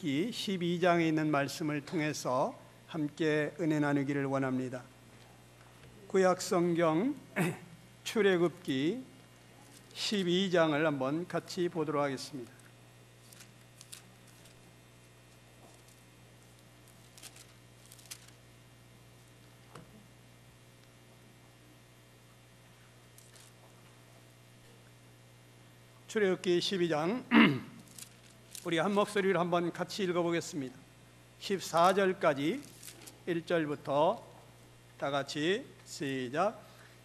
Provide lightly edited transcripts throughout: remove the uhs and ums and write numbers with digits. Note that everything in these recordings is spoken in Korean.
출애굽기 12장에 있는 말씀을 통해서 함께 은혜 나누기를 원합니다. 구약성경 출애굽기 12장을 한번 같이 보도록 하겠습니다. 출애굽기 12장 우리 한 목소리로 한번 같이 읽어보겠습니다. 14절까지 1절부터 다 같이 시작.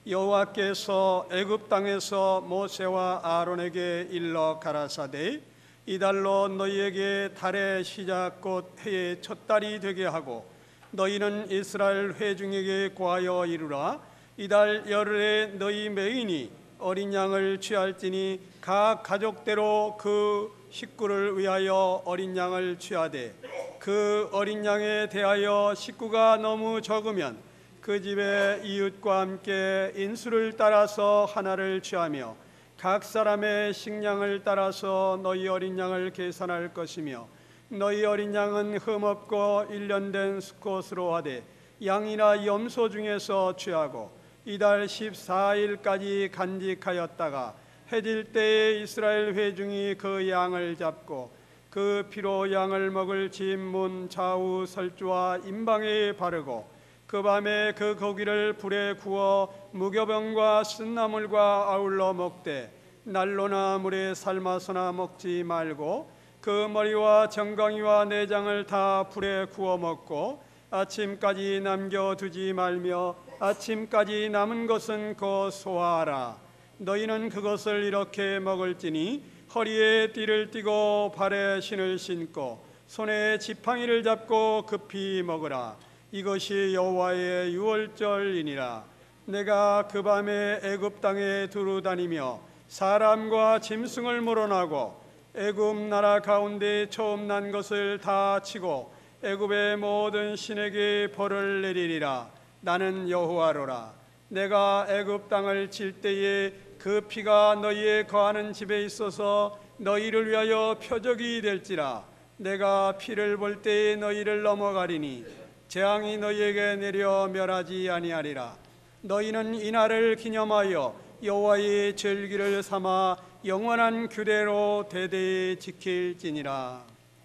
여호와께서 애굽 땅에서 모세와 아론에게 일러 가라사대 이달로 너희에게 달의 시작 곧 해의 첫 달이 되게 하고 너희는 이스라엘 회중에게 고하여 이르라. 이달 열흘에 너희 매인이 어린 양을 취할지니 각 가족대로 그 식구를 위하여 어린 양을 취하되 그 어린 양에 대하여 식구가 너무 적으면 그 집의 이웃과 함께 인수를 따라서 하나를 취하며 각 사람의 식량을 따라서 너희 어린 양을 계산할 것이며 너희 어린 양은 흠없고 1년 된 수컷으로 하되 양이나 염소 중에서 취하고 이달 14일까지 간직하였다가 해질 때에 이스라엘 회중이 그 양을 잡고 그 피로 양을 먹을 집 문 좌우 설주와 임방에 바르고 그 밤에 그 고기를 불에 구워 무교병과 쓴나물과 아울러 먹되 난로나 물에 삶아서나 먹지 말고 그 머리와 정강이와 내장을 다 불에 구워 먹고 아침까지 남겨두지 말며 아침까지 남은 것은 곧 소화하라. 너희는 그것을 이렇게 먹을지니 허리에 띠를 띠고 발에 신을 신고 손에 지팡이를 잡고 급히 먹으라. 이것이 여호와의 유월절이니라. 내가 그 밤에 애굽 땅에 두루 다니며 사람과 짐승을 물어나고 애굽 나라 가운데 처음 난 것을 다 치고 애굽의 모든 신에게 벌을 내리리라. 나는 여호와로라. 내가 애굽 땅을 칠 때에 그 피가 너희의 거하는 집에 있어서 너희를 위하여 표적이 될지라. 내가 피를 볼 때에 너희를 넘어가리니 재앙이 너희에게 내려 멸하지 아니하리라. 너희는 이날을 기념하여 여호와의 절기를 삼아 영원한 규례로 대대에 지킬지니라.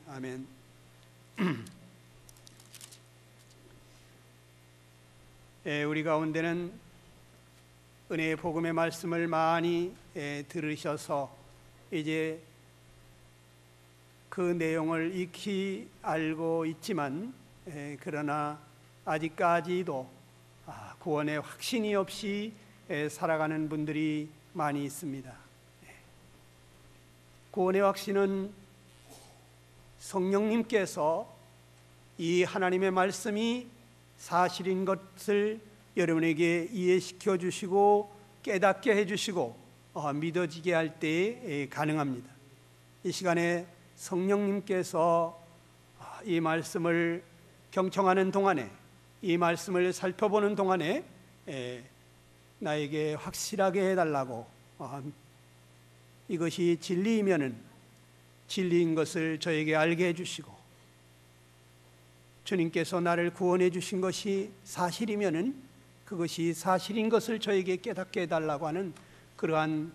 아멘. 우리 가운데는 은혜의 복음의 말씀을 많이 들으셔서 이제 그 내용을 익히 알고 있지만 그러나 아직까지도 구원의 확신이 없이 살아가는 분들이 많이 있습니다. 구원의 확신은 성령님께서 이 하나님의 말씀이 사실인 것을 여러분에게 이해시켜 주시고 깨닫게 해주시고 믿어지게 할 때에 가능합니다. 이 시간에 성령님께서 이 말씀을 경청하는 동안에 이 말씀을 살펴보는 동안에 나에게 확실하게 해달라고 이것이 진리이면은 진리인 것을 저에게 알게 해주시고 주님께서 나를 구원해 주신 것이 사실이면은 그것이 사실인 것을 저에게 깨닫게 해달라고 하는 그러한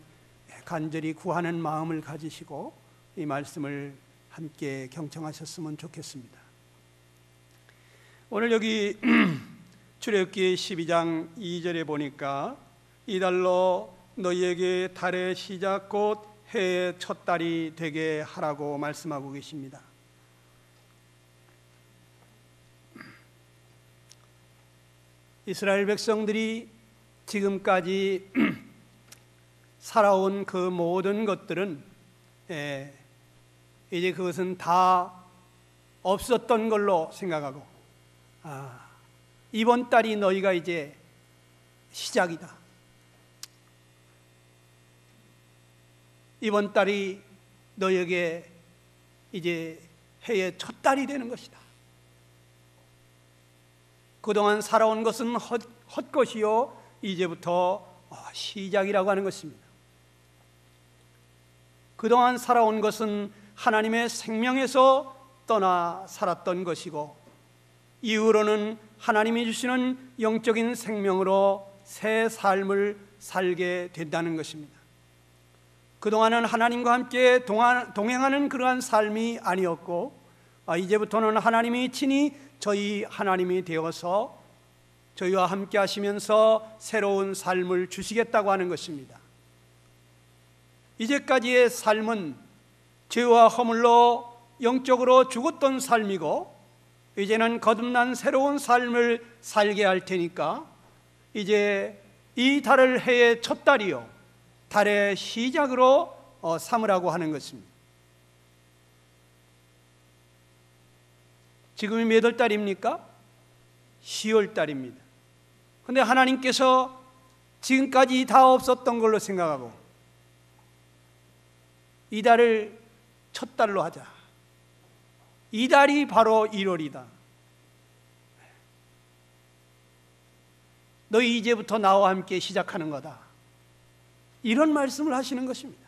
간절히 구하는 마음을 가지시고 이 말씀을 함께 경청하셨으면 좋겠습니다. 오늘 여기 출애굽기 12장 2절에 보니까 이달로 너희에게 달의 시작 곧 해의 첫 달이 되게 하라고 말씀하고 계십니다. 이스라엘 백성들이 지금까지 살아온 그 모든 것들은 이제 그것은 다 없었던 걸로 생각하고 이번 달이 너희가 이제 시작이다. 이번 달이 너희에게 이제 해의 첫 달이 되는 것이다. 그동안 살아온 것은 헛것이요 이제부터 시작이라고 하는 것입니다. 그동안 살아온 것은 하나님의 생명에서 떠나 살았던 것이고, 이후로는 하나님이 주시는 영적인 생명으로 새 삶을 살게 된다는 것입니다. 그동안은 하나님과 함께 동행하는 그러한 삶이 아니었고, 이제부터는 하나님이 친히 저희 하나님이 되어서 저희와 함께 하시면서 새로운 삶을 주시겠다고 하는 것입니다. 이제까지의 삶은 죄와 허물로 영적으로 죽었던 삶이고, 이제는 거듭난 새로운 삶을 살게 할 테니까 이제 이 달을 해의 첫 달이요, 달의 시작으로 삼으라고 하는 것입니다. 지금이 몇 월 달입니까? 10월 달입니다. 그런데 하나님께서 지금까지 다 없었던 걸로 생각하고 이 달을 첫 달로 하자. 이 달이 바로 1월이다. 너희 이제부터 나와 함께 시작하는 거다. 이런 말씀을 하시는 것입니다.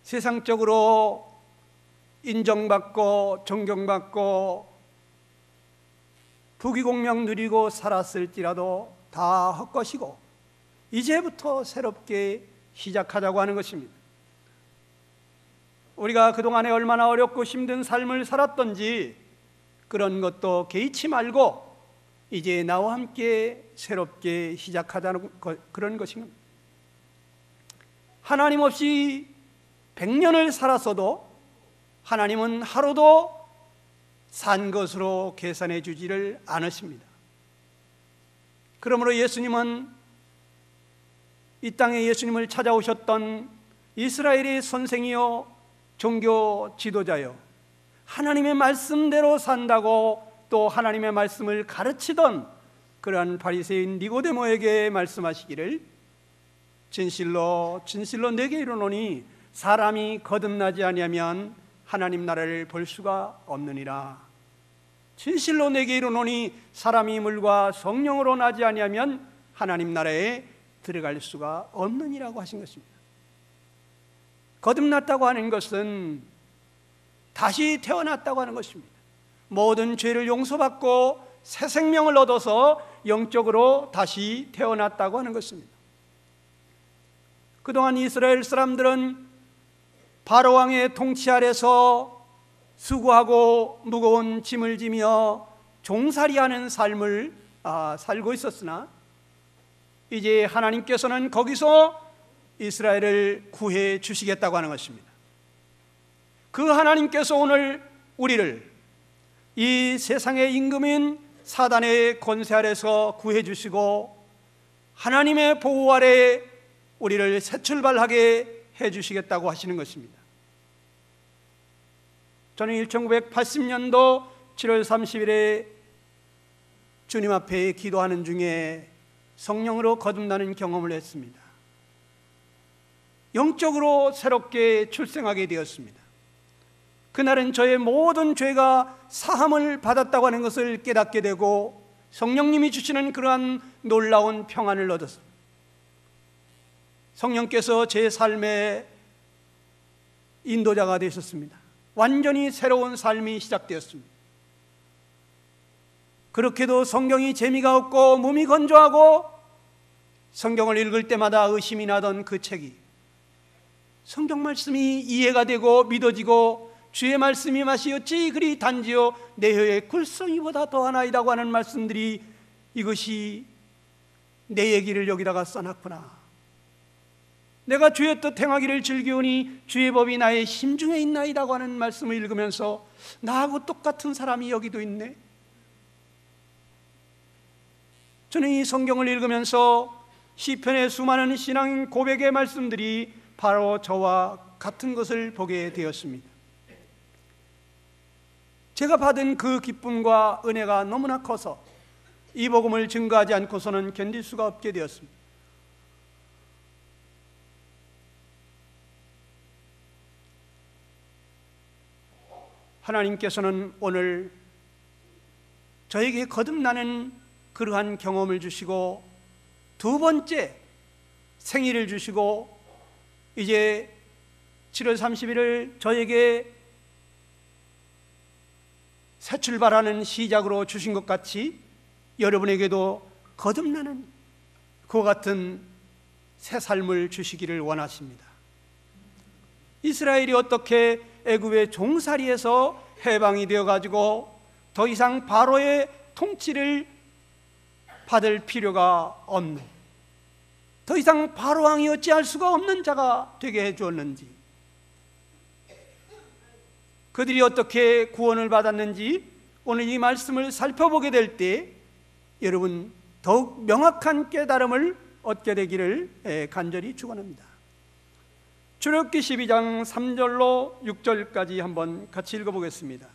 세상적으로 인정받고 존경받고 부귀공명 누리고 살았을지라도 다 헛것이고 이제부터 새롭게 시작하자고 하는 것입니다. 우리가 그동안에 얼마나 어렵고 힘든 삶을 살았던지 그런 것도 개의치 말고 이제 나와 함께 새롭게 시작하자는 그런 것입니다. 하나님 없이 100년을 살았어도 하나님은 하루도 산 것으로 계산해 주지를 않으십니다. 그러므로 예수님은 이 땅에 예수님을 찾아오셨던 이스라엘의 선생이요 종교 지도자요, 하나님의 말씀대로 산다고 또 하나님의 말씀을 가르치던 그러한 바리새인 니고데모에게 말씀하시기를, 진실로 진실로 내게 이르노니 사람이 거듭나지 아니하면 하나님 나라를 볼 수가 없느니라. 진실로 내게 이르노니 사람이 물과 성령으로 나지 아니하면 하나님 나라에 들어갈 수가 없느니라고 하신 것입니다. 거듭났다고 하는 것은 다시 태어났다고 하는 것입니다. 모든 죄를 용서받고 새 생명을 얻어서 영적으로 다시 태어났다고 하는 것입니다. 그동안 이스라엘 사람들은 바로 왕의 통치 아래서 수고하고 무거운 짐을 지며 종살이하는 삶을 살고 있었으나 이제 하나님께서는 거기서 이스라엘을 구해 주시겠다고 하는 것입니다. 그 하나님께서 오늘 우리를 이 세상의 임금인 사단의 권세 아래서 구해 주시고 하나님의 보호 아래 우리를 새 출발하게 해 주시겠다고 하시는 것입니다. 저는 1980년도 7월 30일에 주님 앞에 기도하는 중에 성령으로 거듭나는 경험을 했습니다. 영적으로 새롭게 출생하게 되었습니다. 그날은 저의 모든 죄가 사함을 받았다고 하는 것을 깨닫게 되고 성령님이 주시는 그러한 놀라운 평안을 얻었습니다. 성령께서 제 삶의 인도자가 되셨습니다. 완전히 새로운 삶이 시작되었습니다. 그렇게도 성경이 재미가 없고 몸이 건조하고 성경을 읽을 때마다 의심이 나던 그 책이 성경 말씀이 이해가 되고 믿어지고 주의 말씀이 맛이 어찌 그리 단지요 내 혀의 굴성이보다 더하나이다고 하는 말씀들이 이것이 내 얘기를 여기다가 써놨구나. 내가 주의 뜻 행하기를 즐기오니 주의 법이 나의 심중에 있나이다고 하는 말씀을 읽으면서 나하고 똑같은 사람이 여기도 있네. 저는 이 성경을 읽으면서 시편의 수많은 신앙 고백의 말씀들이 바로 저와 같은 것을 보게 되었습니다. 제가 받은 그 기쁨과 은혜가 너무나 커서 이 복음을 증거하지 않고서는 견딜 수가 없게 되었습니다. 하나님께서는 오늘 저에게 거듭나는 그러한 경험을 주시고 두 번째 생일을 주시고 이제 7월 30일을 저에게 새 출발하는 시작으로 주신 것 같이 여러분에게도 거듭나는 그와 같은 새 삶을 주시기를 원하십니다. 이스라엘이 어떻게 애굽의 종살이에서 해방이 되어가지고 더 이상 바로의 통치를 받을 필요가 없는, 더 이상 바로 왕이 어찌할 수가 없는 자가 되게 해주었는지, 그들이 어떻게 구원을 받았는지 오늘 이 말씀을 살펴보게 될 때 여러분 더욱 명확한 깨달음을 얻게 되기를 간절히 축원합니다. 출애굽기 12장 3절로 6절까지 한번 같이 읽어보겠습니다.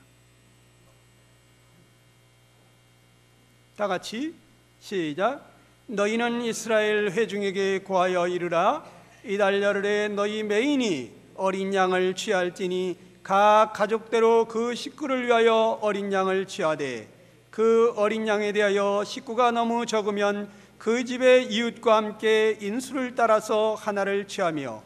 다 같이 시작. 너희는 이스라엘 회중에게 고하여 이르라. 이달 열흘에 너희 매인이 어린 양을 취할지니 각 가족대로 그 식구를 위하여 어린 양을 취하되 그 어린 양에 대하여 식구가 너무 적으면 그 집의 이웃과 함께 인수를 따라서 하나를 취하며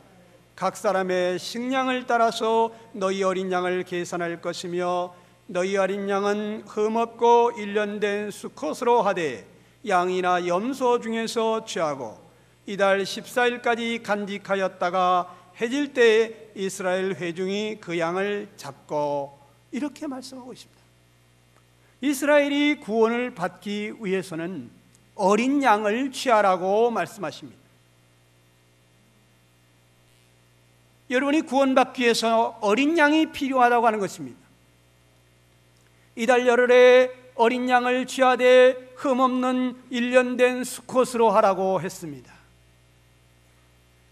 각 사람의 식량을 따라서 너희 어린 양을 계산할 것이며 너희 어린 양은 흠없고 1년 된 수컷으로 하되 양이나 염소 중에서 취하고 이달 14일까지 간직하였다가 해질 때에 이스라엘 회중이 그 양을 잡고, 이렇게 말씀하고 있습니다. 이스라엘이 구원을 받기 위해서는 어린 양을 취하라고 말씀하십니다. 여러분이 구원받기 위해서 어린 양이 필요하다고 하는 것입니다. 이달 열흘에 어린 양을 취하되 흠없는 1년 된 수컷으로 하라고 했습니다.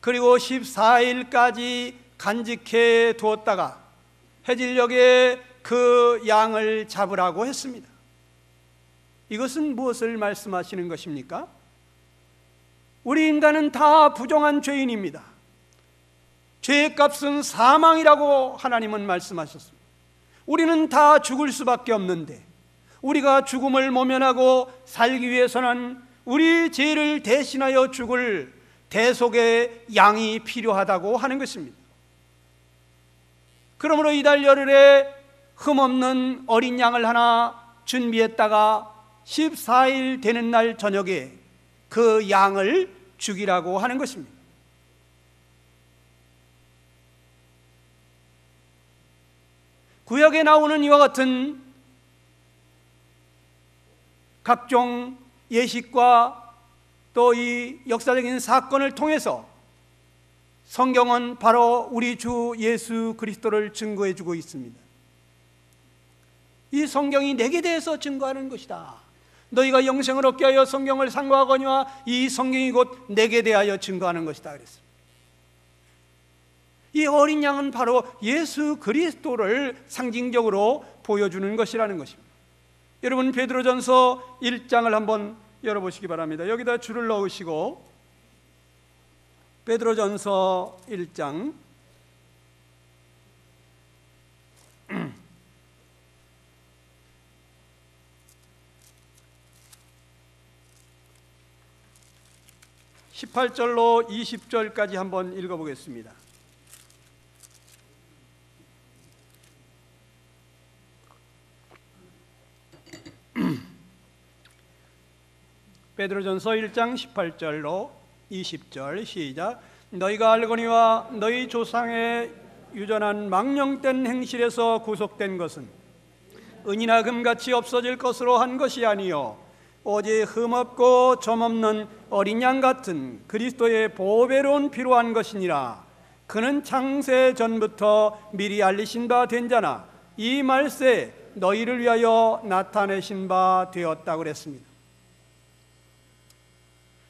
그리고 14일까지 간직해 두었다가 해질녘에 그 양을 잡으라고 했습니다. 이것은 무엇을 말씀하시는 것입니까? 우리 인간은 다 부정한 죄인입니다. 죄의 값은 사망이라고 하나님은 말씀하셨습니다. 우리는 다 죽을 수밖에 없는데 우리가 죽음을 모면하고 살기 위해서는 우리 죄를 대신하여 죽을 대속의 양이 필요하다고 하는 것입니다. 그러므로 이달 열흘에 흠없는 어린 양을 하나 준비했다가 14일 되는 날 저녁에 그 양을 죽이라고 하는 것입니다. 구약에 나오는 이와 같은 각종 예식과 또 이 역사적인 사건을 통해서 성경은 바로 우리 주 예수 그리스도를 증거해 주고 있습니다. 이 성경이 내게 대해서 증거하는 것이다. 너희가 영생을 얻게 하여 성경을 상고하거니와 이 성경이 곧 내게 대하여 증거하는 것이다 그랬습니다. 이 어린 양은 바로 예수 그리스도를 상징적으로 보여주는 것이라는 것입니다. 여러분 베드로전서 1장을 한번 열어보시기 바랍니다. 여기다 줄을 넣으시고 베드로전서 1장 18절로 20절까지 한번 읽어보겠습니다. 베드로전서 1장 18절로 20절 시작. 너희가 알거니와 너희 조상의 유전한 망령된 행실에서 구속된 것은 은이나 금같이 없어질 것으로 한 것이 아니요 오직 흠없고 점없는 어린 양 같은 그리스도의 보배로운 피로 한 것이니라. 그는 창세 전부터 미리 알리신 바 된 자나 이 말세 너희를 위하여 나타내신 바 되었다고 그랬습니다.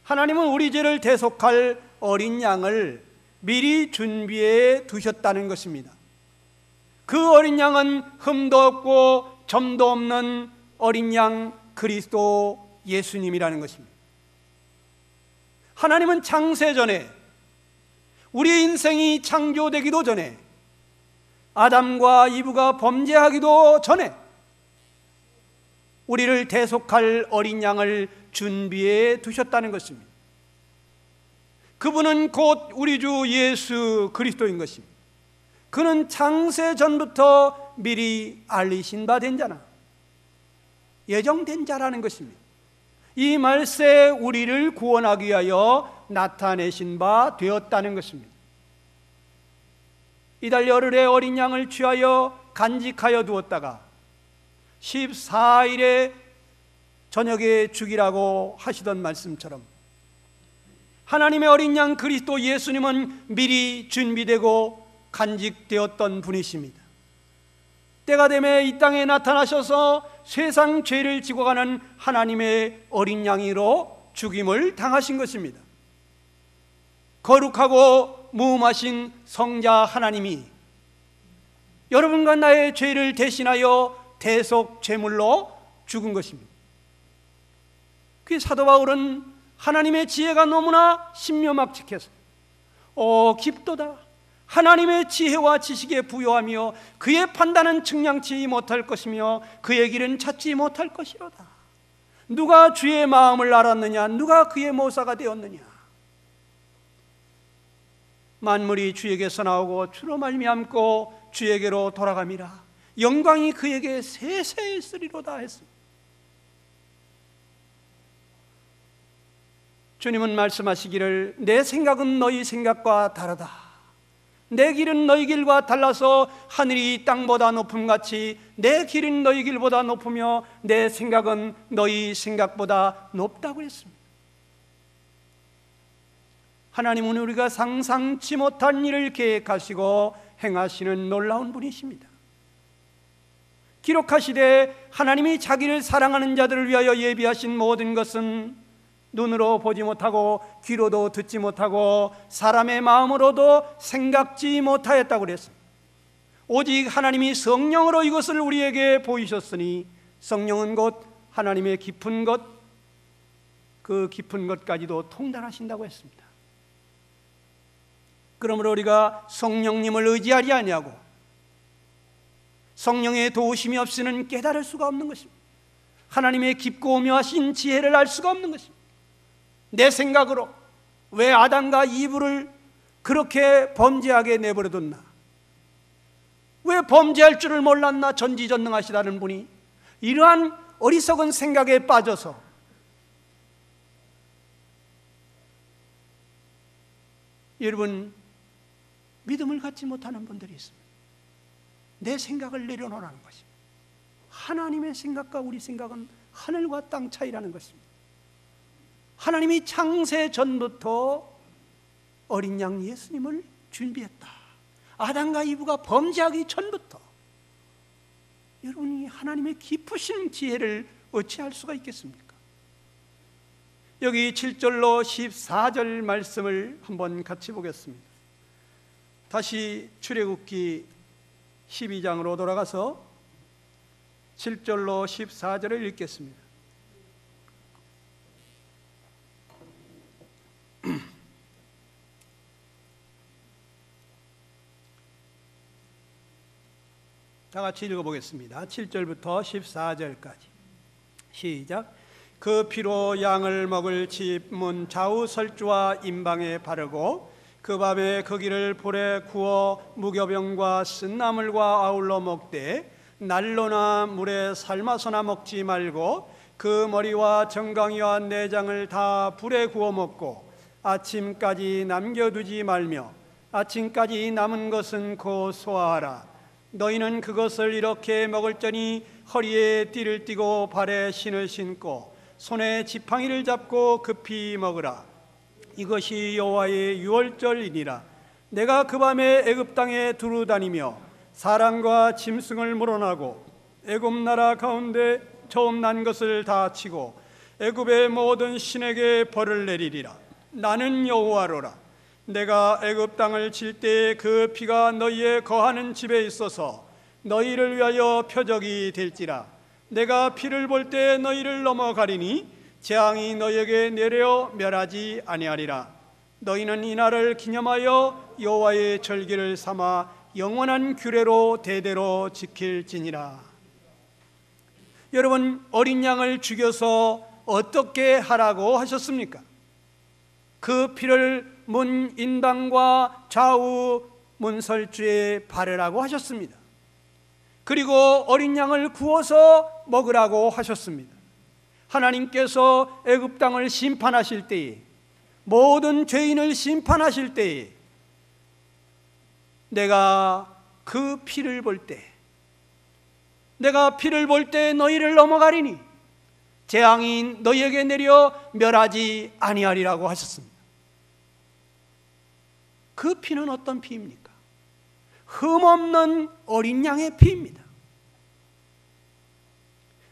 하나님은 우리 죄를 대속할 어린 양을 미리 준비해 두셨다는 것입니다. 그 어린 양은 흠도 없고 점도 없는 어린 양 그리스도 예수님이라는 것입니다. 하나님은 창세 전에, 우리 인생이 창조되기도 전에, 아담과 이브가 범죄하기도 전에 우리를 대속할 어린 양을 준비해 두셨다는 것입니다. 그분은 곧 우리 주 예수 그리스도인 것입니다. 그는 창세 전부터 미리 알리신 바 된 자나 예정된 자라는 것입니다. 이 말세 우리를 구원하기 위하여 나타내신 바 되었다는 것입니다. 이달 열흘에 어린 양을 취하여 간직하여 두었다가 14일에 저녁에 죽이라고 하시던 말씀처럼 하나님의 어린 양 그리스도 예수님은 미리 준비되고 간직되었던 분이십니다. 때가 되매 이 땅에 나타나셔서 세상 죄를 지고 가는 하나님의 어린 양으로 죽임을 당하신 것입니다. 거룩하고 무음하신 성자 하나님이 여러분과 나의 죄를 대신하여 대속 제물로 죽은 것입니다. 그 사도 바울은 하나님의 지혜가 너무나 신묘막측해서 깊도다, 하나님의 지혜와 지식에 부요하며 그의 판단은 측량치 못할 것이며 그의 길은 찾지 못할 것이로다. 누가 주의 마음을 알았느냐? 누가 그의 모사가 되었느냐? 만물이 주에게서 나오고 주로 말미암고 주에게로 돌아감이라. 영광이 그에게 세세에 있으리로다 했습니다. 주님은 말씀하시기를 내 생각은 너희 생각과 다르다. 내 길은 너희 길과 달라서 하늘이 땅보다 높음같이 내 길은 너희 길보다 높으며 내 생각은 너희 생각보다 높다고 했습니다. 하나님은 우리가 상상치 못한 일을 계획하시고 행하시는 놀라운 분이십니다. 기록하시되 하나님이 자기를 사랑하는 자들을 위하여 예비하신 모든 것은 눈으로 보지 못하고 귀로도 듣지 못하고 사람의 마음으로도 생각지 못하였다고 그랬습니다. 오직 하나님이 성령으로 이것을 우리에게 보이셨으니 성령은 곧 하나님의 깊은 것, 그 깊은 것까지도 통달하신다고 했습니다. 그러므로 우리가 성령님을 의지하리 아니하고 성령의 도우심이 없이는 깨달을 수가 없는 것입니다. 하나님의 깊고 오묘하신 지혜를 알 수가 없는 것입니다. 내 생각으로 왜 아담과 이브를 그렇게 범죄하게 내버려뒀나? 왜 범죄할 줄을 몰랐나? 전지전능하시다는 분이 이러한 어리석은 생각에 빠져서 여러분 믿음을 갖지 못하는 분들이 있습니다. 내 생각을 내려놓으라는 것입니다. 하나님의 생각과 우리 생각은 하늘과 땅 차이라는 것입니다. 하나님이 창세 전부터 어린 양 예수님을 준비했다. 아담과 이브가 범죄하기 전부터. 여러분이 하나님의 깊으신 지혜를 어찌할 수가 있겠습니까? 여기 7절로 14절 말씀을 한번 같이 보겠습니다. 다시 출애굽기 12장으로 돌아가서 7절로 14절을 읽겠습니다. 다 같이 읽어보겠습니다. 7절부터 14절까지 시작. 그 피로 양을 먹을 집 문 좌우 설주와 임방에 바르고 그 밤에 거기를 불에 구워 무교병과 쓴나물과 아울러 먹되 난로나 물에 삶아서나 먹지 말고 그 머리와 정강이와 내장을 다 불에 구워 먹고 아침까지 남겨두지 말며 아침까지 남은 것은 곧 소화하라. 너희는 그것을 이렇게 먹을저니 허리에 띠를 띠고 발에 신을 신고 손에 지팡이를 잡고 급히 먹으라. 이것이 여호와의 유월절이니라. 내가 그 밤에 애굽 땅에 두루 다니며 사람과 짐승을 물어나고 애굽 나라 가운데 처음 난 것을 다 치고 애굽의 모든 신에게 벌을 내리리라. 나는 여호와로라. 내가 애굽 땅을 칠 때에 그 피가 너희의 거하는 집에 있어서 너희를 위하여 표적이 될지라. 내가 피를 볼 때 너희를 넘어가리니 재앙이 너희에게 내려 멸하지 아니하리라. 너희는 이날을 기념하여 여호와의 절기를 삼아 영원한 규례로 대대로 지킬지니라. 여러분, 어린 양을 죽여서 어떻게 하라고 하셨습니까? 그 피를 문 인방과 좌우 문설주에 바르라고 하셨습니다. 그리고 어린 양을 구워서 먹으라고 하셨습니다. 하나님께서 애굽 땅을 심판하실 때에, 모든 죄인을 심판하실 때에 내가 그 피를 볼 때, 내가 피를 볼 때 너희를 넘어가리니 재앙이 너희에게 내려 멸하지 아니하리라고 하셨습니다. 그 피는 어떤 피입니까? 흠없는 어린 양의 피입니다.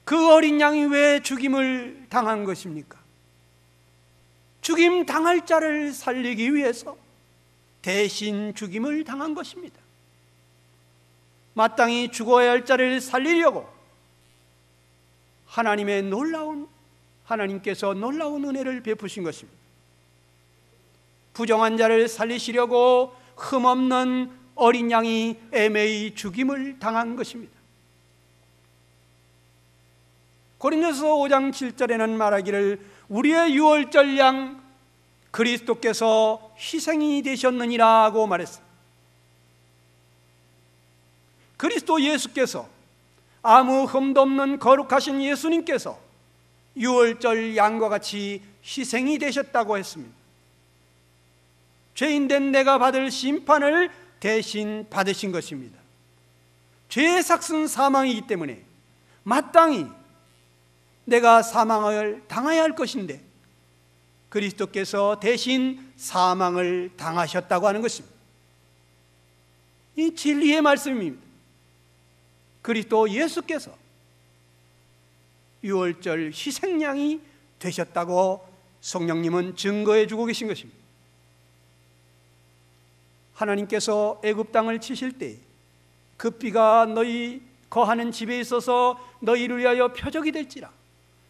그 어린 양이 왜 죽임을 당한 것입니까? 죽임 당할 자를 살리기 위해서 대신 죽임을 당한 것입니다. 마땅히 죽어야 할 자를 살리려고 하나님께서 놀라운 은혜를 베푸신 것입니다. 부정한 자를 살리시려고 흠없는 어린 양이 애매히 죽임을 당한 것입니다. 고린도서 5장 7절에는 말하기를 우리의 유월절 양 그리스도께서 희생이 되셨느니라고 말했습니다. 그리스도 예수께서, 아무 흠도 없는 거룩하신 예수님께서 유월절 양과 같이 희생이 되셨다고 했습니다. 죄인된 내가 받을 심판을 대신 받으신 것입니다. 죄의 삭은 사망이기 때문에 마땅히 내가 사망을 당해야 할 것인데 그리스도께서 대신 사망을 당하셨다고 하는 것입니다. 이 진리의 말씀입니다. 그리스도 예수께서 유월절 희생양이 되셨다고 성령님은 증거해 주고 계신 것입니다. 하나님께서 애굽 땅을 치실 때 그 피가 너희 거하는 집에 있어서 너희를 위하여 표적이 될지라.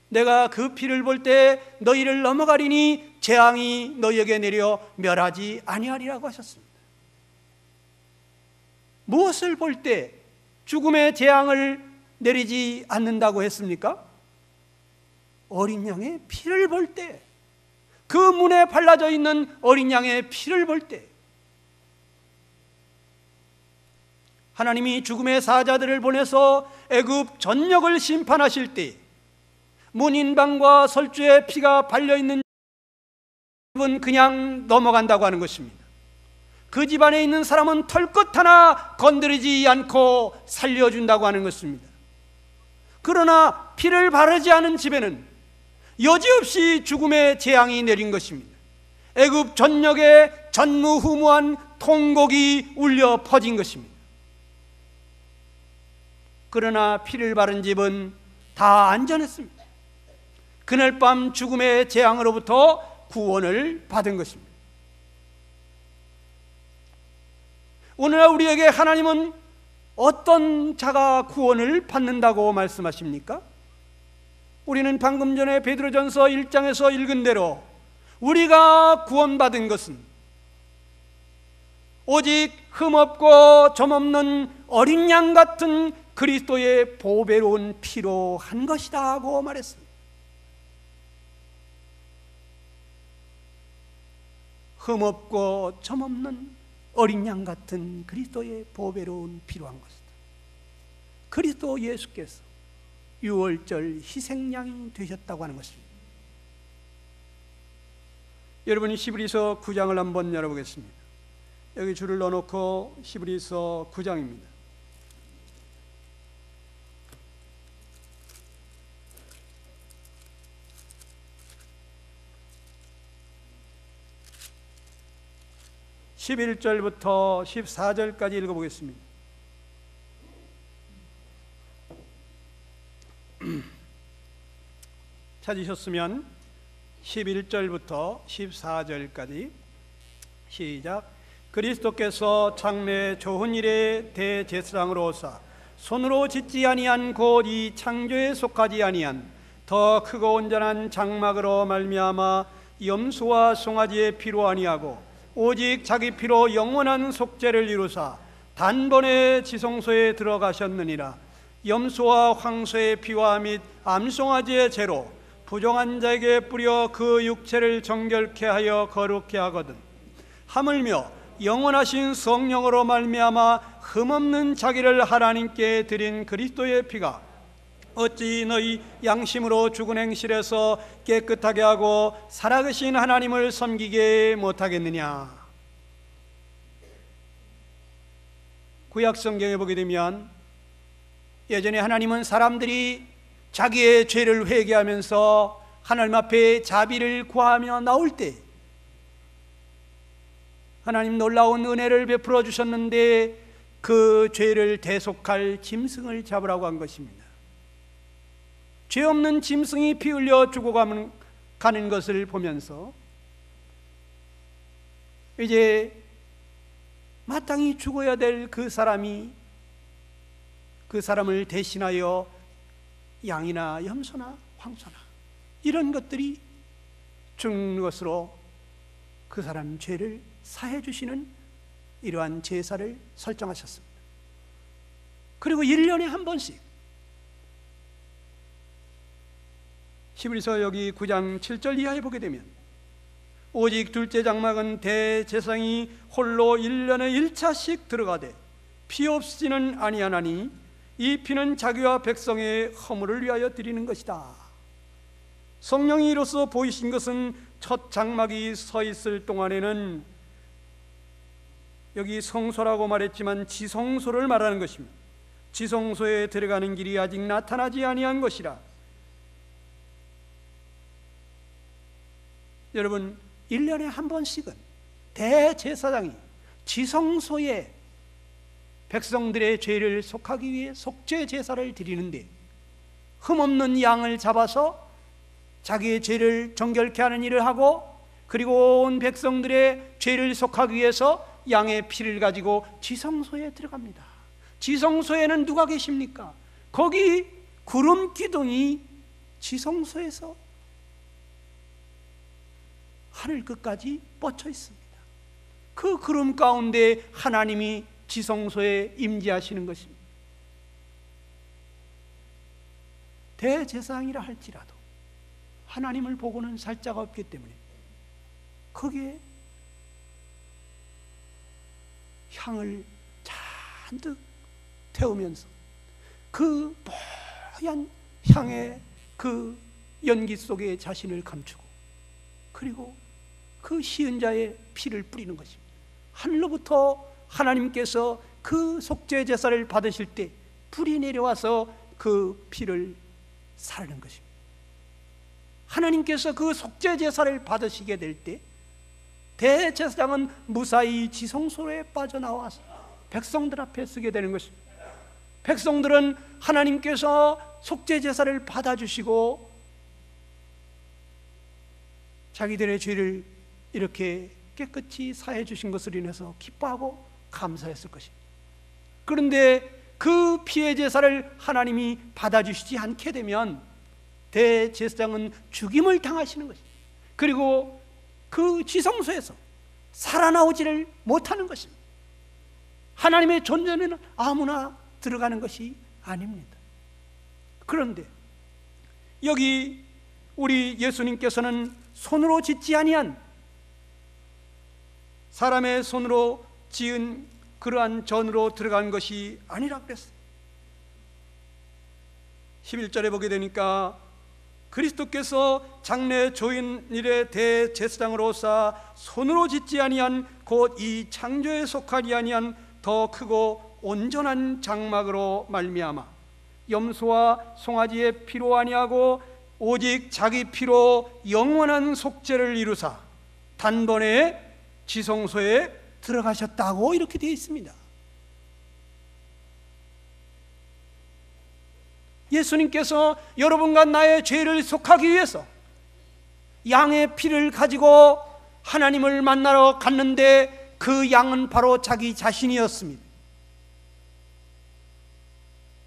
내가 그 피를 볼 때 너희를 넘어가리니 재앙이 너희에게 내려 멸하지 아니하리라고 하셨습니다. 무엇을 볼 때 죽음의 재앙을 내리지 않는다고 했습니까? 어린 양의 피를 볼 때, 그 문에 발라져 있는 어린 양의 피를 볼 때, 하나님이 죽음의 사자들을 보내서 애굽 전역을 심판하실 때 문인방과 설주의 피가 발려있는 집은 그냥 넘어간다고 하는 것입니다. 그 집안에 있는 사람은 털끝 하나 건드리지 않고 살려준다고 하는 것입니다. 그러나 피를 바르지 않은 집에는 여지없이 죽음의 재앙이 내린 것입니다. 애굽 전역에 전무후무한 통곡이 울려 퍼진 것입니다. 그러나 피를 바른 집은 다 안전했습니다. 그날 밤 죽음의 재앙으로부터 구원을 받은 것입니다. 오늘날 우리에게 하나님은 어떤 자가 구원을 받는다고 말씀하십니까? 우리는 방금 전에 베드로전서 1장에서 읽은 대로 우리가 구원받은 것은 오직 흠없고 점없는 어린 양 같은 그리스도의 보배로운 피로 한 것이다 하고 말했습니다. 흠없고 점없는 어린 양 같은 그리스도의 보배로운 피로 한 것이다. 그리스도 예수께서 유월절 희생양이 되셨다고 하는 것입니다. 여러분이 히브리서 9장을 한번 열어보겠습니다. 여기 줄을 넣어놓고 히브리서 9장입니다. (11절부터) (14절까지) 읽어보겠습니다. 찾으셨으면 11절부터 14절까지 시작. 그리스도께서 장래 좋은 일에 대제사장으로 오사 손으로 짓지 아니한 곧 이 창조에 속하지 아니한 더 크고 온전한 장막으로 말미암아 염소와 송아지의 피로 아니하고 오직 자기 피로 영원한 속죄를 이루사 단번에 지성소에 들어가셨느니라. 염소와 황소의 피와 및 암송아지의 재로 부정한 자에게 뿌려 그 육체를 정결케 하여 거룩케 하거든. 하물며 영원하신 성령으로 말미암아 흠없는 자기를 하나님께 드린 그리스도의 피가 어찌 너희 양심으로 죽은 행실에서 깨끗하게 하고 살아계신 하나님을 섬기게 못하겠느냐. 구약 성경에 보게 되면 예전에 하나님은 사람들이 자기의 죄를 회개하면서 하나님 앞에 자비를 구하며 나올 때 하나님 놀라운 은혜를 베풀어 주셨는데 그 죄를 대속할 짐승을 잡으라고 한 것입니다. 죄 없는 짐승이 피 흘려 죽어가는 것을 보면서 이제 마땅히 죽어야 될 그 사람이 그 사람을 대신하여 양이나 염소나 황소나 이런 것들이 죽는 것으로 그 사람 죄를 사해 주시는 이러한 제사를 설정하셨습니다. 그리고 1년에 한 번씩 히브리서 여기 9장 7절 이하에 보게 되면 오직 둘째 장막은 대제사장이 홀로 1년에 1차씩 들어가되 피 없이는 아니하나니 이 피는 자기와 백성의 허물을 위하여 드리는 것이다. 성령이 이로써 보이신 것은 첫 장막이 서 있을 동안에는 여기 성소라고 말했지만 지성소를 말하는 것입니다. 지성소에 들어가는 길이 아직 나타나지 아니한 것이라. 여러분, 1년에 한 번씩은 대제사장이 지성소에 백성들의 죄를 속하기 위해 속죄 제사를 드리는데 흠없는 양을 잡아서 자기의 죄를 정결케 하는 일을 하고 그리고 온 백성들의 죄를 속하기 위해서 양의 피를 가지고 지성소에 들어갑니다. 지성소에는 누가 계십니까? 거기 구름 기둥이 지성소에서 하늘 끝까지 뻗쳐 있습니다. 그 구름 가운데 하나님이 지성소에 임재하시는 것입니다. 대제사장이라 할지라도 하나님을 보고는 살 자가 없기 때문에 거기에 향을 잔뜩 태우면서 그 뽀얀 향의 그 연기 속에 자신을 감추고 그리고 그 시은자의 피를 뿌리는 것입니다. 하늘로부터 하나님께서 그 속죄 제사를 받으실 때 불이 내려와서 그 피를 사르는 것입니다. 하나님께서 그 속죄 제사를 받으시게 될 때 대제사장은 무사히 지성소에 빠져나와서 백성들 앞에 서게 되는 것입니다. 백성들은 하나님께서 속죄 제사를 받아주시고 자기들의 죄를 이렇게 깨끗이 사해 주신 것을 인해서 기뻐하고 감사했을 것입니다. 그런데 그 피의 제사를 하나님이 받아주시지 않게 되면 대제사장은 죽임을 당하시는 것입니다. 그리고 그 지성소에서 살아나오지를 못하는 것입니다. 하나님의 존재는 아무나 들어가는 것이 아닙니다. 그런데 여기 우리 예수님께서는 손으로 짓지 아니한 사람의 손으로 지은 그러한 전으로 들어간 것이 아니라 그랬어요. 11절에 보게 되니까 그리스도께서 장래 조인일의 대제사장으로서 손으로 짓지 아니한 곧 이 창조에 속하지 아니한 더 크고 온전한 장막으로 말미암아 염소와 송아지의 피로 아니하고 오직 자기 피로 영원한 속죄를 이루사 단번에 지성소에 들어가셨다고 이렇게 되어 있습니다. 예수님께서 여러분과 나의 죄를 속하기 위해서 양의 피를 가지고 하나님을 만나러 갔는데 그 양은 바로 자기 자신이었습니다.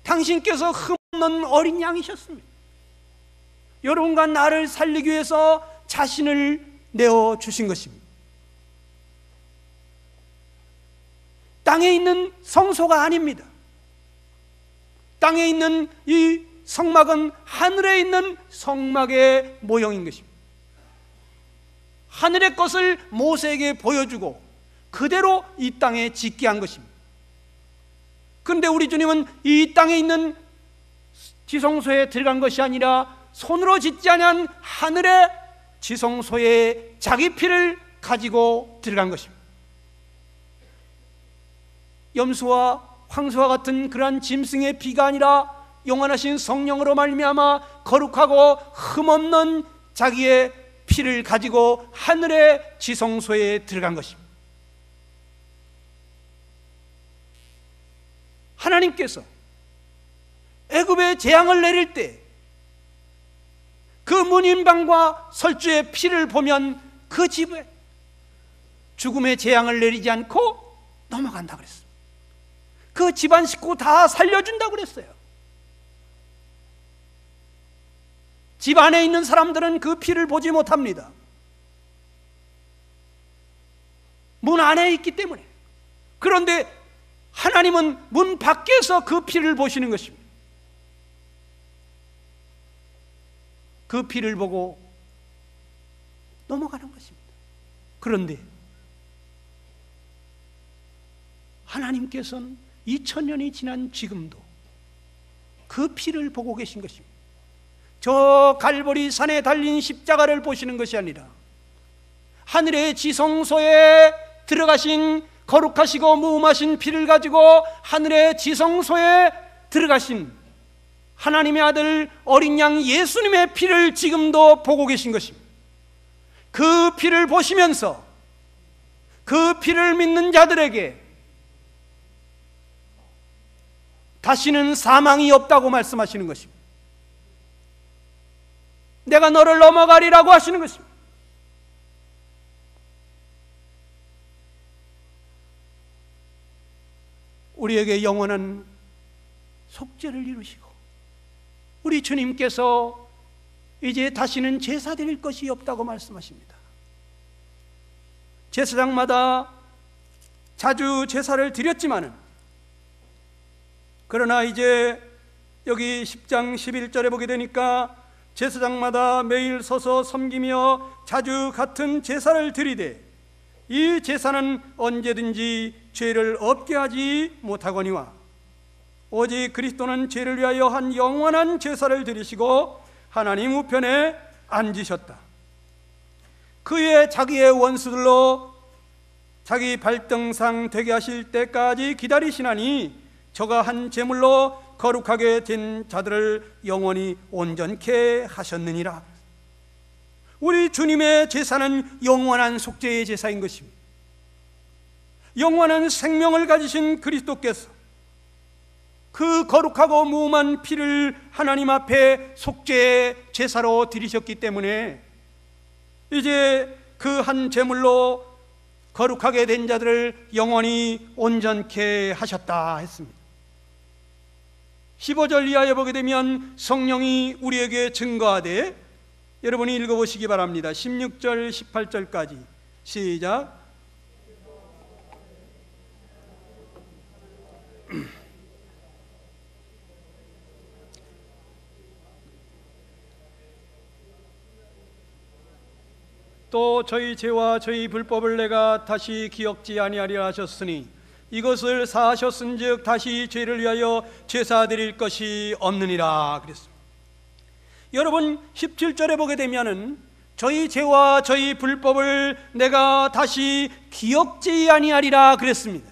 당신께서 흠없는 어린 양이셨습니다. 여러분과 나를 살리기 위해서 자신을 내어주신 것입니다. 땅에 있는 성소가 아닙니다. 땅에 있는 이 성막은 하늘에 있는 성막의 모형인 것입니다. 하늘의 것을 모세에게 보여주고 그대로 이 땅에 짓게 한 것입니다. 그런데 우리 주님은 이 땅에 있는 지성소에 들어간 것이 아니라 손으로 짓지 않은 하늘의 지성소에 자기 피를 가지고 들어간 것입니다. 염소와 황소와 같은 그러한 짐승의 피가 아니라 영원하신 성령으로 말미암아 거룩하고 흠없는 자기의 피를 가지고 하늘의 지성소에 들어간 것입니다. 하나님께서 애굽에 재앙을 내릴 때 그 문인방과 설주의 피를 보면 그 집에 죽음의 재앙을 내리지 않고 넘어간다 그랬어요. 그 집안 식구 다 살려준다고 그랬어요. 집 안에 있는 사람들은 그 피를 보지 못합니다. 문 안에 있기 때문에. 그런데 하나님은 문 밖에서 그 피를 보시는 것입니다. 그 피를 보고 넘어가는 것입니다. 그런데 하나님께서는 2000년이 지난 지금도 그 피를 보고 계신 것입니다. 저 갈보리 산에 달린 십자가를 보시는 것이 아니라 하늘의 지성소에 들어가신 거룩하시고 무음하신 피를 가지고 하늘의 지성소에 들어가신 하나님의 아들 어린 양 예수님의 피를 지금도 보고 계신 것입니다. 그 피를 보시면서 그 피를 믿는 자들에게 다시는 사망이 없다고 말씀하시는 것입니다. 내가 너를 넘어가리라고 하시는 것입니다. 우리에게 영원한 속죄를 이루시고 우리 주님께서 이제 다시는 제사 드릴 것이 없다고 말씀하십니다. 제사장마다 자주 제사를 드렸지만은 그러나 이제 여기 10장 11절에 보게 되니까 제사장마다 매일 서서 섬기며 자주 같은 제사를 드리되 이 제사는 언제든지 죄를 없게 하지 못하거니와 오직 그리스도는 죄를 위하여 한 영원한 제사를 드리시고 하나님 우편에 앉으셨다. 그의 자기의 원수들로 자기 발등상 되게 하실 때까지 기다리시나니 저가 한 제물로 거룩하게 된 자들을 영원히 온전케 하셨느니라. 우리 주님의 제사는 영원한 속죄의 제사인 것입니다. 영원한 생명을 가지신 그리스도께서 그 거룩하고 무음한 피를 하나님 앞에 속죄의 제사로 드리셨기 때문에 이제 그 한 제물로 거룩하게 된 자들을 영원히 온전케 하셨다 했습니다. 15절 이하에 보게 되면 성령이 우리에게 증거하되, 여러분이 읽어보시기 바랍니다. 16절 18절까지 시작. 또 저희 죄와 저희 불법을 내가 다시 기억지 아니하리라 하셨으니 이것을 사하셨은즉 다시 죄를 위하여 제사 드릴 것이 없느니라 그랬습니다. 여러분 17절에 보게 되면은 저희 죄와 저희 불법을 내가 다시 기억지 아니하리라 그랬습니다.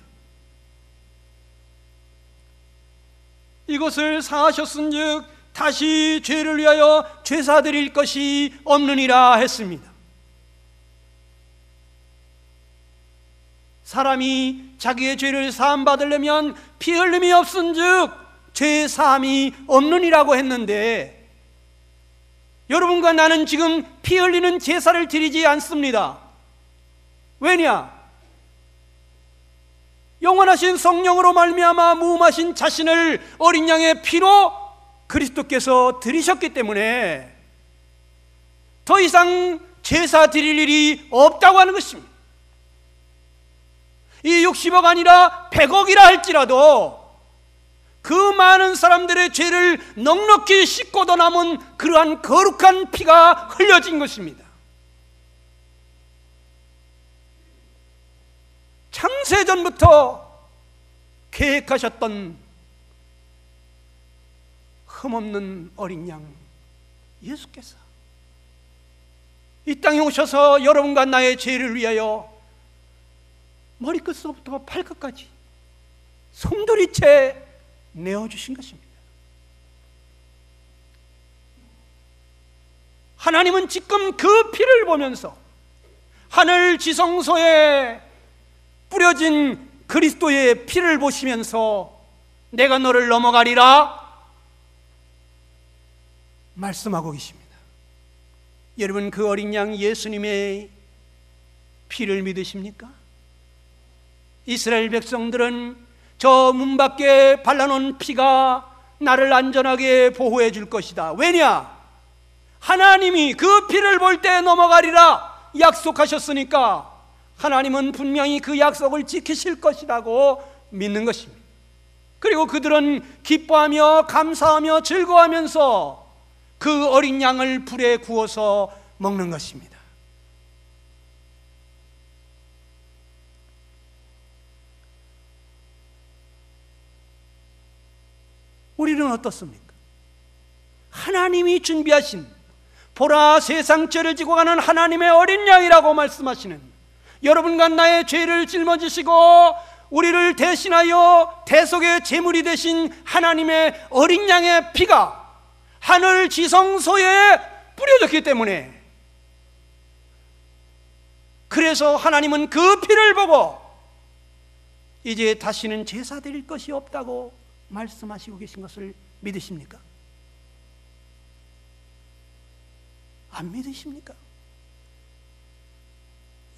이것을 사하셨은즉 다시 죄를 위하여 제사 드릴 것이 없느니라 했습니다. 사람이 자기의 죄를 사함받으려면 피 흘림이 없은즉 죄 사함이 없느니라고 했는데, 여러분과 나는 지금 피 흘리는 제사를 드리지 않습니다. 왜냐? 영원하신 성령으로 말미암아 무음하신 자신을 어린 양의 피로 그리스도께서 드리셨기 때문에 더 이상 제사 드릴 일이 없다고 하는 것입니다. 이 60억 아니라 100억이라 할지라도 그 많은 사람들의 죄를 넉넉히 씻고도 남은 그러한 거룩한 피가 흘려진 것입니다. 창세전부터 계획하셨던 흠없는 어린 양 예수께서 이 땅에 오셔서 여러분과 나의 죄를 위하여 머리끝부터 발끝까지 송두리째 내어주신 것입니다. 하나님은 지금 그 피를 보면서 하늘 지성소에 뿌려진 그리스도의 피를 보시면서 내가 너를 넘어가리라 말씀하고 계십니다. 여러분, 그 어린 양 예수님의 피를 믿으십니까? 이스라엘 백성들은 저 문 밖에 발라놓은 피가 나를 안전하게 보호해 줄 것이다. 왜냐? 하나님이 그 피를 볼 때 넘어가리라 약속하셨으니까 하나님은 분명히 그 약속을 지키실 것이라고 믿는 것입니다. 그리고 그들은 기뻐하며 감사하며 즐거워하면서 그 어린 양을 불에 구워서 먹는 것입니다. 우리는 어떻습니까? 하나님이 준비하신 보라 세상 죄를 지고 가는 하나님의 어린 양이라고 말씀하시는, 여러분과 나의 죄를 짊어지시고 우리를 대신하여 대속의 제물이 되신 하나님의 어린 양의 피가 하늘 지성소에 뿌려졌기 때문에, 그래서 하나님은 그 피를 보고 이제 다시는 제사 드릴 것이 없다고 말씀하시고 계신 것을 믿으십니까? 안 믿으십니까?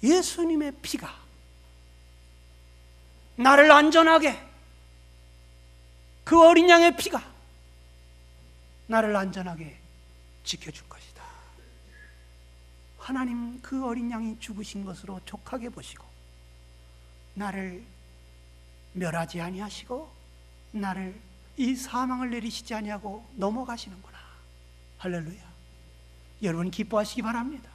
예수님의 피가 나를 안전하게, 그 어린 양의 피가 나를 안전하게 지켜줄 것이다. 하나님 그 어린 양이 죽으신 것으로 족하게 보시고 나를 멸하지 아니하시고 나를 이 사망을 내리시지 아니하고 넘어가시는구나. 할렐루야. 여러분 기뻐하시기 바랍니다.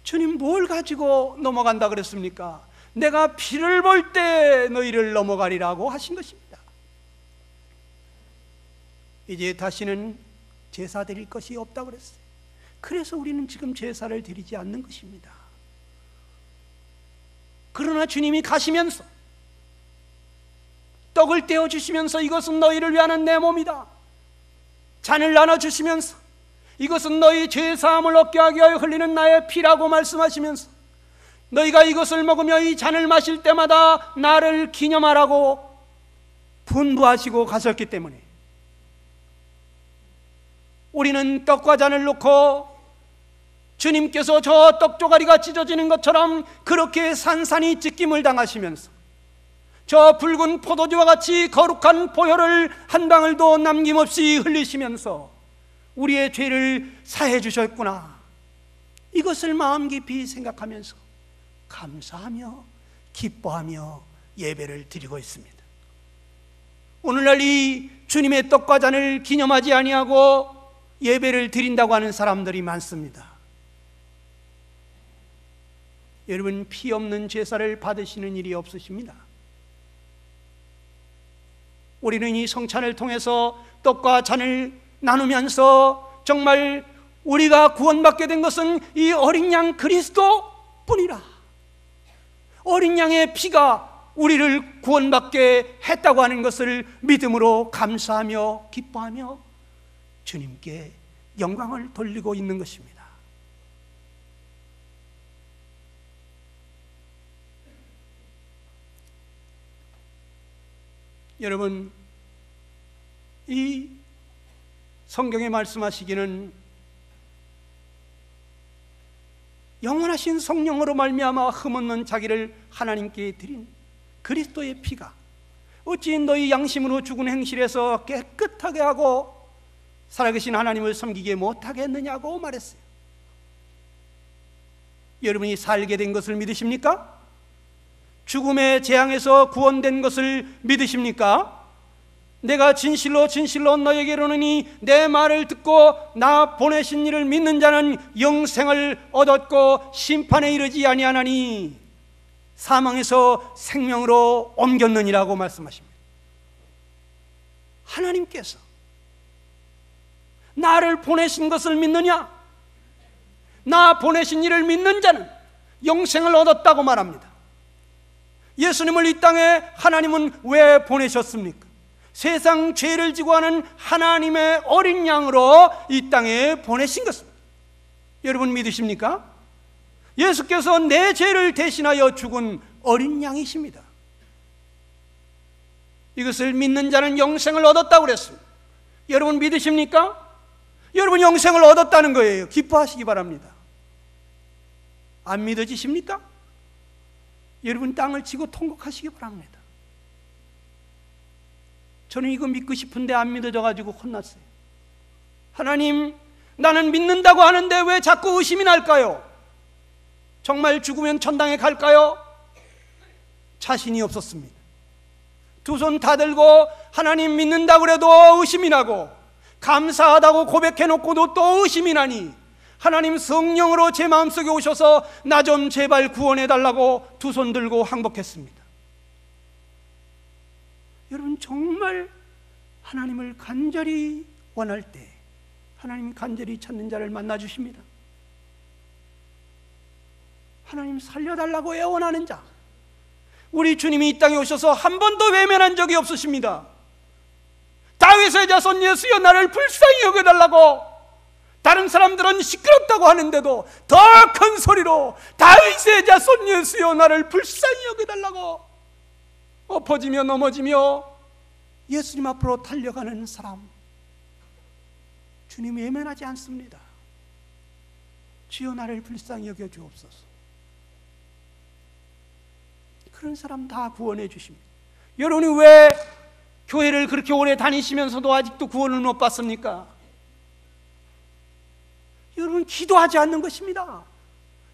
주님 뭘 가지고 넘어간다 그랬습니까? 내가 피를 볼 때 너희를 넘어가리라고 하신 것입니다. 이제 다시는 제사 드릴 것이 없다고 그랬어요. 그래서 우리는 지금 제사를 드리지 않는 것입니다. 그러나 주님이 가시면서 떡을 떼어주시면서 이것은 너희를 위하는 내 몸이다, 잔을 나눠주시면서 이것은 너희 죄사함을 얻게 하기 위하여 흘리는 나의 피라고 말씀하시면서 너희가 이것을 먹으며 이 잔을 마실 때마다 나를 기념하라고 분부하시고 가셨기 때문에 우리는 떡과 잔을 놓고 주님께서 저 떡조가리가 찢어지는 것처럼 그렇게 산산이 찢김을 당하시면서 저 붉은 포도주와 같이 거룩한 보혈을 한 방울도 남김없이 흘리시면서 우리의 죄를 사해 주셨구나, 이것을 마음 깊이 생각하면서 감사하며 기뻐하며 예배를 드리고 있습니다. 오늘날 이 주님의 떡과 잔을 기념하지 아니하고 예배를 드린다고 하는 사람들이 많습니다. 여러분, 피 없는 제사를 받으시는 일이 없으십니다. 우리는 이 성찬을 통해서 떡과 잔을 나누면서 정말 우리가 구원받게 된 것은 이 어린 양 그리스도 뿐이라, 어린 양의 피가 우리를 구원받게 했다고 하는 것을 믿음으로 감사하며 기뻐하며 주님께 영광을 돌리고 있는 것입니다. 여러분, 이 성경에 말씀하시기는 영원하신 성령으로 말미암아 흠없는 자기를 하나님께 드린 그리스도의 피가 어찌 너희 양심으로 죽은 행실에서 깨끗하게 하고 살아계신 하나님을 섬기게 못하겠느냐고 말했어요. 여러분이 살게 된 것을 믿으십니까? 죽음의 재앙에서 구원된 것을 믿으십니까? 내가 진실로 진실로 너에게 이르노니 내 말을 듣고 나 보내신 이를 믿는 자는 영생을 얻었고 심판에 이르지 아니하나니 사망에서 생명으로 옮겼느니라고 말씀하십니다. 하나님께서 나를 보내신 것을 믿느냐? 나 보내신 이를 믿는 자는 영생을 얻었다고 말합니다. 예수님을 이 땅에 하나님은 왜 보내셨습니까? 세상 죄를 지고 하는 하나님의 어린 양으로 이 땅에 보내신 것입니다. 여러분 믿으십니까? 예수께서 내 죄를 대신하여 죽은 어린 양이십니다. 이것을 믿는 자는 영생을 얻었다고 그랬습니다. 여러분 믿으십니까? 여러분 영생을 얻었다는 거예요. 기뻐하시기 바랍니다. 안 믿어지십니까? 여러분 땅을 치고 통곡하시기 바랍니다. 저는 이거 믿고 싶은데 안 믿어져가지고 혼났어요. 하나님, 나는 믿는다고 하는데 왜 자꾸 의심이 날까요? 정말 죽으면 천당에 갈까요? 자신이 없었습니다. 두 손 다 들고 하나님 믿는다고 해도 의심이 나고, 감사하다고 고백해놓고도 또 의심이 나니 하나님 성령으로 제 마음속에 오셔서 나 좀 제발 구원해달라고 두 손 들고 항복했습니다. 여러분 정말 하나님을 간절히 원할 때 하나님 간절히 찾는 자를 만나주십니다. 하나님 살려달라고 애원하는 자, 우리 주님이 이 땅에 오셔서 한 번도 외면한 적이 없으십니다. 다윗의 자손 예수여 나를 불쌍히 여겨달라고, 다른 사람들은 시끄럽다고 하는데도 더 큰 소리로 다윗의 자손 예수여 나를 불쌍히 여겨달라고 엎어지며 넘어지며 예수님 앞으로 달려가는 사람, 주님 외면하지 않습니다. 주여 나를 불쌍히 여겨주옵소서. 그런 사람 다 구원해 주십니다. 여러분이 왜 교회를 그렇게 오래 다니시면서도 아직도 구원을 못 받습니까? 여러분 기도하지 않는 것입니다.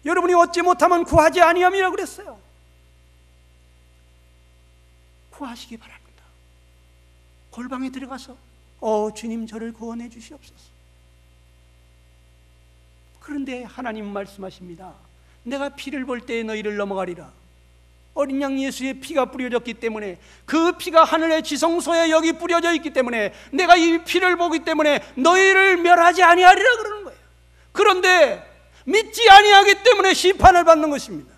여러분이 얻지 못하면 구하지 아니함이라고 그랬어요. 구하시기 바랍니다. 골방에 들어가서 주님 저를 구원해 주시옵소서. 그런데 하나님 말씀하십니다. 내가 피를 볼 때에 너희를 넘어가리라. 어린 양 예수의 피가 뿌려졌기 때문에, 그 피가 하늘의 지성소에 여기 뿌려져 있기 때문에 내가 이 피를 보기 때문에 너희를 멸하지 아니하리라 그러는 거예요. 그런데 믿지 아니하기 때문에 심판을 받는 것입니다.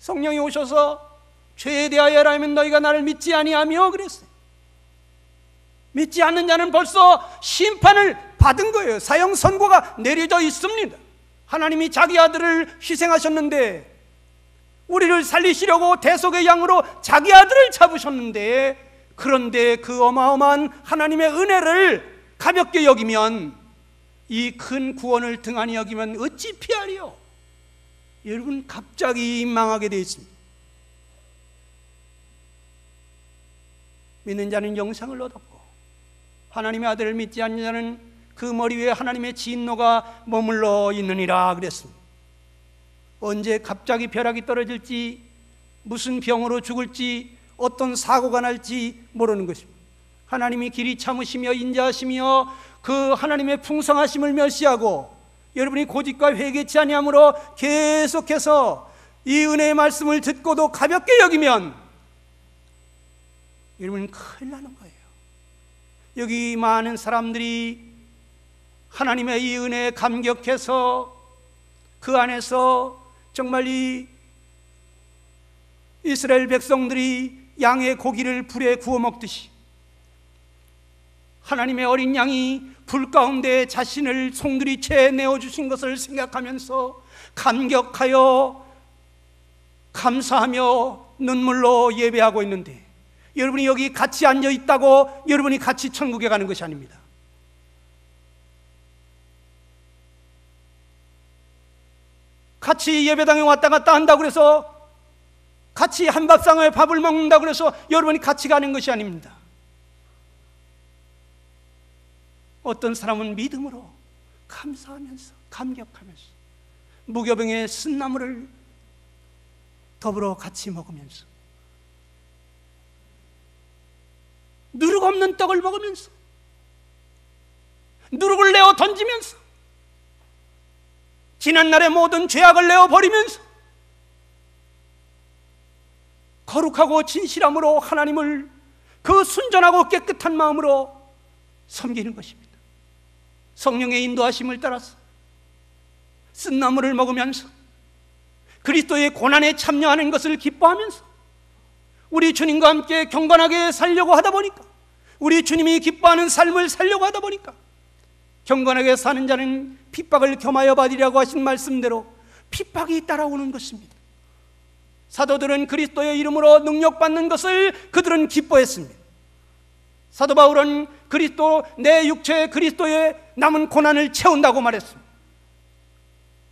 성령이 오셔서 죄에 대하여라면 너희가 나를 믿지 아니하며 그랬어요. 믿지 않는 자는 벌써 심판을 받은 거예요. 사형 선고가 내려져 있습니다. 하나님이 자기 아들을 희생하셨는데, 우리를 살리시려고 대속의 양으로 자기 아들을 잡으셨는데, 그런데 그 어마어마한 하나님의 은혜를 가볍게 여기면, 이 큰 구원을 등한히 여기면 어찌 피하리요? 여러분 갑자기 망하게 되어 있습니다. 믿는 자는 영생을 얻었고, 하나님의 아들을 믿지 않는 자는 그 머리 위에 하나님의 진노가 머물러 있느니라 그랬습니다. 언제 갑자기 벼락이 떨어질지, 무슨 병으로 죽을지, 어떤 사고가 날지 모르는 것입니다. 하나님이 길이 참으시며 인자하시며 그 하나님의 풍성하심을 멸시하고 여러분이 고집과 회개치 아니함으로 계속해서 이 은혜의 말씀을 듣고도 가볍게 여기면 여러분 큰일 나는 거예요. 여기 많은 사람들이 하나님의 이 은혜에 감격해서 그 안에서 정말 이 이스라엘 백성들이 양의 고기를 불에 구워 먹듯이 하나님의 어린 양이 불 가운데 자신을 송두리째 내어주신 것을 생각하면서 감격하여 감사하며 눈물로 예배하고 있는데, 여러분이 여기 같이 앉아 있다고 여러분이 같이 천국에 가는 것이 아닙니다. 같이 예배당에 왔다 갔다 한다고 해서, 같이 한밥상에 밥을 먹는다고 해서 여러분이 같이 가는 것이 아닙니다. 어떤 사람은 믿음으로 감사하면서 감격하면서 무교병의 쓴나물을 더불어 같이 먹으면서 누룩 없는 떡을 먹으면서, 누룩을 내어 던지면서, 지난날의 모든 죄악을 내어 버리면서 거룩하고 진실함으로 하나님을 그 순전하고 깨끗한 마음으로 섬기는 것입니다. 성령의 인도하심을 따라서 쓴 나물을 먹으면서 그리스도의 고난에 참여하는 것을 기뻐하면서 우리 주님과 함께 경건하게 살려고 하다 보니까, 우리 주님이 기뻐하는 삶을 살려고 하다 보니까 경건하게 사는 자는 핍박을 겸하여 받으리라고 하신 말씀대로 핍박이 따라오는 것입니다. 사도들은 그리스도의 이름으로 능력받는 것을 그들은 기뻐했습니다. 사도 바울은 그리스도, 내 육체에 그리스도의 남은 고난을 채운다고 말했습니다.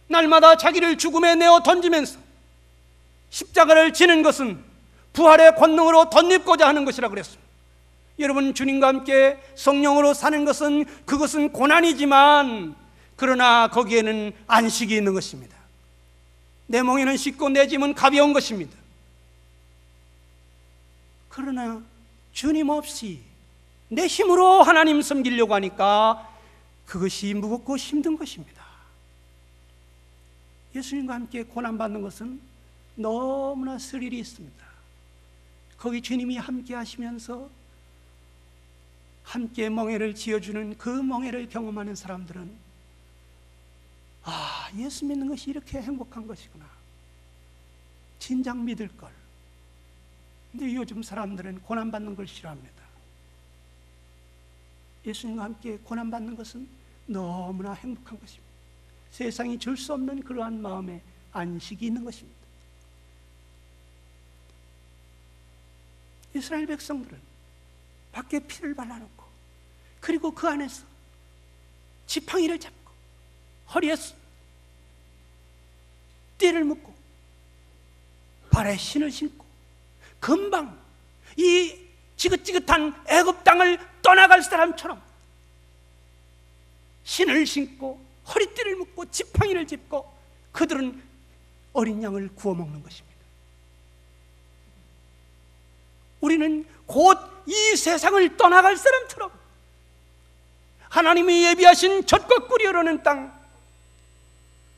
날마다 자기를 죽음에 내어 던지면서 십자가를 지는 것은 부활의 권능으로 덧입고자 하는 것이라 그랬습니다. 여러분, 주님과 함께 성령으로 사는 것은, 그것은 고난이지만 그러나 거기에는 안식이 있는 것입니다. 내 멍에는 쉽고 내 짐은 가벼운 것입니다. 그러나 주님 없이 내 힘으로 하나님 섬기려고 하니까 그것이 무겁고 힘든 것입니다. 예수님과 함께 고난받는 것은 너무나 스릴이 있습니다. 거기 주님이 함께 하시면서 함께 멍에를 지어주는 그 멍에를 경험하는 사람들은, 아, 예수 믿는 것이 이렇게 행복한 것이구나, 진작 믿을걸. 근데 요즘 사람들은 고난받는 걸 싫어합니다. 예수님과 함께 고난받는 것은 너무나 행복한 것입니다. 세상이 줄 수 없는 그러한 마음의 안식이 있는 것입니다. 이스라엘 백성들은 밖에 피를 발라놓고, 그리고 그 안에서 지팡이를 잡고 허리에 띠를 묶고 발에 신을 신고 금방 이 지긋지긋한 애굽 땅을 떠나갈 사람처럼 신을 신고 허리띠를 묶고 지팡이를 짚고 그들은 어린 양을 구워 먹는 것입니다. 우리는 곧 이 세상을 떠나갈 사람처럼 하나님이 예비하신 젖과 꿀이 흐르는 땅,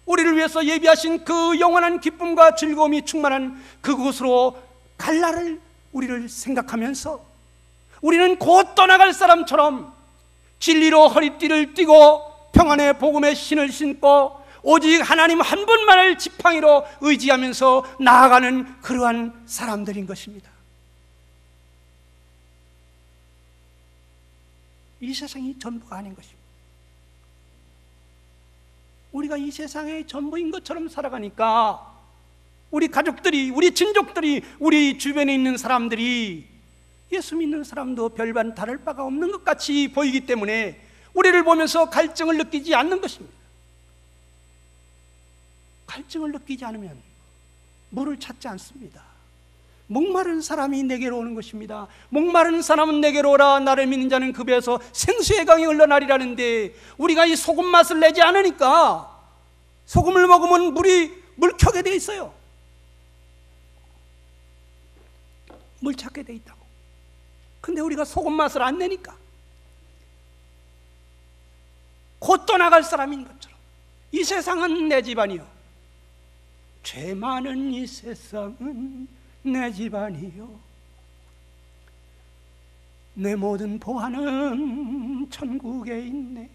우리를 위해서 예비하신 그 영원한 기쁨과 즐거움이 충만한 그곳으로 갈 날을 우리를 생각하면서 우리는 곧 떠나갈 사람처럼 진리로 허리띠를 띠고 평안의 복음의 신을 신고 오직 하나님 한 분만을 지팡이로 의지하면서 나아가는 그러한 사람들인 것입니다. 이 세상이 전부가 아닌 것입니다. 우리가 이 세상의 전부인 것처럼 살아가니까 우리 가족들이, 우리 친족들이, 우리 주변에 있는 사람들이 예수 믿는 사람도 별반 다를 바가 없는 것 같이 보이기 때문에 우리를 보면서 갈증을 느끼지 않는 것입니다. 갈증을 느끼지 않으면 물을 찾지 않습니다. 목마른 사람이 내게로 오는 것입니다. 목마른 사람은 내게로 오라. 나를 믿는 자는 그 배에서 생수의 강이 흘러나리라는데, 우리가 이 소금 맛을 내지 않으니까 소금을 먹으면 물이 물켜게 돼 있어요. 물 찾게 돼 있다고. 근데 우리가 소금 맛을 안 내니까 곧 떠나갈 사람인 것처럼, 이 세상은 내 집안이요, 죄 많은 이 세상은 내 집안이요, 내 모든 보화는 천국에 있네.